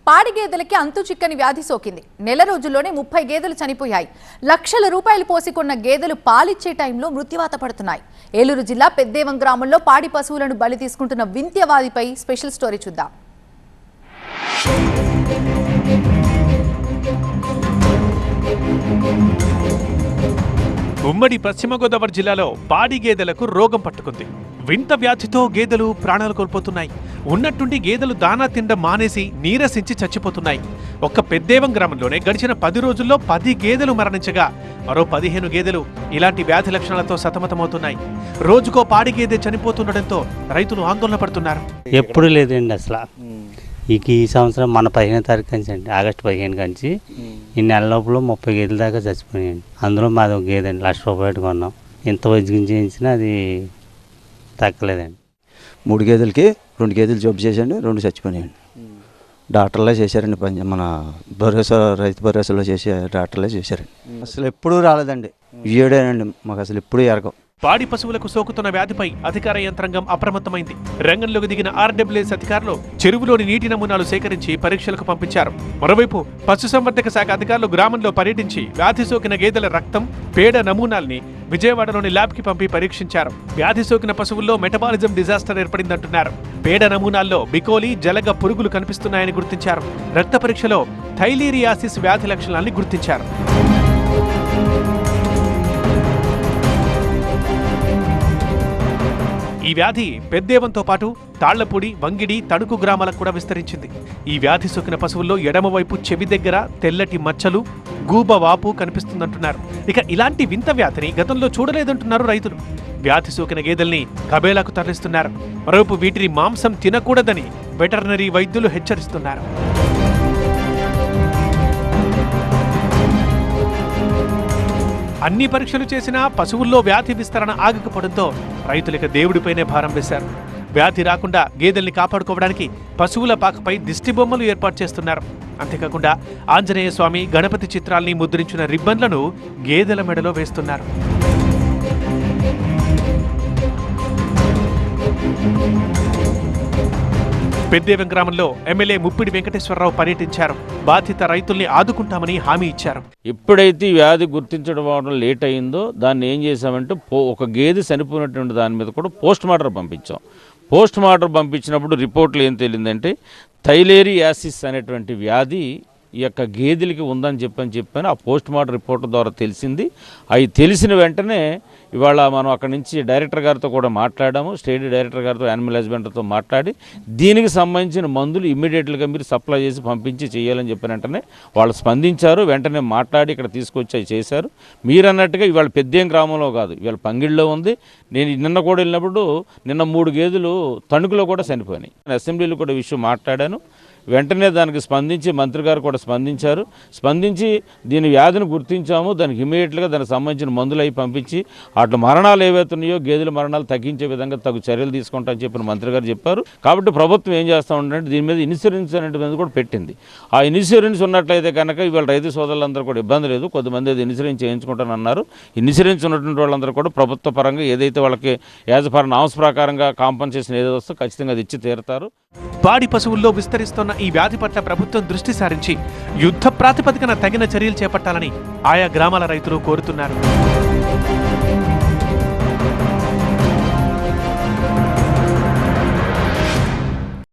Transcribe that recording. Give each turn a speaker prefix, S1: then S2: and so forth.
S1: పాడి గేదెలకి అంతు చిక్కని వ్యాధి సోకింది. నెల రోజుల్లోనే 30 గేదెలు చనిపోయాయి. లక్షల రూపాయలు పోసి కొన్న గేదెలు పాలిచ్చే టైంలో మృత్యువాత పడుతున్నాయి. ఏలూరు జిల్లా పెద్దేవం గ్రామంలో పాడి పశువులను బలి తీసుకుంటున్న వింత్యవాదిపై స్పెషల్ స్టోరీ చూద్దాం.
S2: ఉమ్మడి పశ్చిమ గోదావరి జిల్లాలో పాడి గేదెలకు రోగం పట్టుకుంది. వింత వ్యాధితో గేదెలు ప్రాణాలు కోల్పోతున్నాయి. ఉన్నట్టుండి గేదెలు దానా తిండం మానేసి నీరసించి చచ్చిపోతున్నాయి. ఒక్క పెద్దేవం గ్రామంలోనే గడిచిన 10 రోజుల్లో 10 గేదెలు మరణించగా మరో 15 గేదెలు ఇలాంటి వ్యాధి లక్షణాలతో సతమతమవుతున్నాయి. రోజుకో పాడి గేదె చనిపోతుండటంతో రైతులు ఆందోళన పడుతున్నారు.
S3: ఎప్పుడు లేదండి అసలు. ఈ సంవత్సరం మన 15వ తారీఖు నుంచి అండి, ఆగస్టు 15 నుంచి ఈ నెల లోపల 30 గేదెల దాకా చచ్చిపోయాయండి. అందులో మాది ఒక గేదె అండి, 1,00,000 రూపాయలు కొన్నాం. ఎంత వైద్యం చేయించినా అది తగ్గలేదండి.
S4: 3 గేదెలకి 2 గేదెలు జబ్బు చేసండి, 2 చచ్చిపోయాయండి. డాక్టర్లే చేశారండి, మన భరోసా రైతు భరోసాలో చేసే డాక్టర్లే చేశారండి. అసలు ఎప్పుడూ రాలేదండి, ఏడేనండి మాకు అసలు ఎప్పుడూ ఎరగం.
S2: పాడి పశువులకు సోకుతున్న వ్యాధిపై అధికార యంత్రాంగం అప్రమత్తమైంది. రంగంలోకి దిగిన ఆర్డబ్ల్యూఎస్ అధికారులు చెరువులోని నీటి నమూనాలు సేకరించి పరీక్షలకు పంపించారు. మరోవైపు పశుసంవర్ధక శాఖ అధికారులు గ్రామంలో పర్యటించి వ్యాధి సోకిన గేదెల రక్తం, పేడ నమూనాల్ని విజయవాడలోని ల్యాబ్కి పంపి పరీక్షించారు. వ్యాధి సోకిన పశువుల్లో మెటబాలిజం డిజాస్టర్ ఏర్పడిందంటున్నారు. పేడ నమూనాల్లో బికోలి, జలగ పురుగులు కనిపిస్తున్నాయని గుర్తించారు. రక్త పరీక్షలో థైలీరియాసిస్ వ్యాధి లక్షణాన్ని గుర్తించారు. ఈ వ్యాధి పెద్దేవంతో పాటు తాళ్లపూడి, వంగిడి, తణుకు గ్రామాలకు కూడా విస్తరించింది. ఈ వ్యాధి సోకిన పశువుల్లో ఎడమవైపు చెవి దగ్గర తెల్లటి మచ్చలు, గూబ వాపు కనిపిస్తుందంటున్నారు. ఇక ఇలాంటి వింత వ్యాధిని గతంలో చూడలేదంటున్నారు రైతులు. వ్యాధి సోకిన గేదెల్ని కబేలాకు తరలిస్తున్నారు. మరోవైపు వీటిని మాంసం తినకూడదని వెటర్నరీ వైద్యులు హెచ్చరిస్తున్నారు. అన్ని పరీక్షలు చేసినా పశువుల్లో వ్యాధి విస్తరణ ఆగకపోవడంతో రైతులకు దేవుడిపైనే భారం వేశారు. వ్యాధి రాకుండా గేదెల్ని కాపాడుకోవడానికి పశువుల పాకపై దిష్టి బొమ్మలు ఏర్పాటు చేస్తున్నారు. అంతేకాకుండా ఆంజనేయ స్వామి, గణపతి చిత్రాల్ని ముద్రించిన రిబ్బన్లను గేదెల మెడలో వేస్తున్నారు. పెద్దేవం గ్రామంలో ఎమ్మెల్యే ముప్పిడి వెంకటేశ్వరరావు పర్యటించారు. బాధిత రైతుల్ని ఆదుకుంటామని హామీ ఇచ్చారు.
S5: ఎప్పుడైతే వ్యాధి గుర్తించడం లేట్ అయిందో దాన్ని ఏం చేశామంటే ఒక గేదె చనిపోయినటువంటి దాని మీద కూడా పోస్ట్ మార్టం పంపించాం. పోస్ట్ మార్టం పంపించినప్పుడు రిపోర్ట్లు ఏం తేలిందంటే థైలేరియాసిస్ అనేటువంటి వ్యాధి ఈ యొక్క గేదెలకి ఉందని చెప్పాను. ఆ పోస్ట్ మార్టం రిపోర్ట్ ద్వారా తెలిసింది. అవి తెలిసిన వెంటనే ఇవాళ మనం అక్కడి నుంచి డైరెక్టర్ గారితో కూడా మాట్లాడాము. స్టేట్ డైరెక్టర్ గారితో, యానిమల్ హస్బెండరీతో మాట్లాడి దీనికి సంబంధించిన మందులు ఇమ్మీడియట్గా మీరు సప్లై చేసి పంపించి చేయాలని చెప్పిన వెంటనే వాళ్ళు స్పందించారు. వెంటనే మాట్లాడి ఇక్కడ తీసుకొచ్చి అవి చేశారు. మీరు అన్నట్టుగా ఇవాళ పెద్దేం గ్రామంలో కాదు, ఇవాళ పంగిళ్ళలో ఉంది. నేను నిన్న కూడా వెళ్ళినప్పుడు 3 గేదెలు తణుకులో కూడా చనిపోయినాయి. అసెంబ్లీలో కూడా విషయం మాట్లాడాను. వెంటనే దానికి స్పందించి మంత్రి గారు కూడా స్పందించారు. స్పందించి దీని వ్యాధిని గుర్తించాము, దానికి ఇమీడియట్గా దానికి సంబంధించిన మందులు అవి పంపించి అట్లా మరణాలు ఏవైతున్నాయో గేదెల మరణాలు తగ్గించే విధంగా తగు చర్యలు తీసుకుంటామని చెప్పిన మంత్రి గారు చెప్పారు. కాబట్టి ప్రభుత్వం ఏం చేస్తూ ఉందంటే దీని మీద ఇన్సూరెన్స్ అనేది కూడా పెట్టింది. ఆ ఇన్సూరెన్స్ ఉన్నట్లయితే కనుక ఇవాళ రైతు సోదరులందరూ కూడా ఇబ్బంది లేదు. కొద్దిమంది అది ఇన్సూరెన్స్ చేయించుకుంటానన్నారు. ఇన్సూరెన్స్ ఉన్నటువంటి వాళ్ళందరూ కూడా ప్రభుత్వ పరంగా ఏదైతే వాళ్ళకి యాజ్ పర్ నామ్స్ ప్రకారంగా కాంపన్సేషన్ ఏదో వస్తుందో ఖచ్చితంగా అది ఇచ్చి తీరుతారు.
S2: పాడి పశువుల్లో విస్తరిస్తున్న ఈ వ్యాధి పట్ల ప్రభుత్వం దృష్టి సారించి యుద్ధ ప్రాతిపదికన తగిన చర్యలు చేపట్టాలని ఆయా గ్రామాల రైతులు కోరుతున్నారు.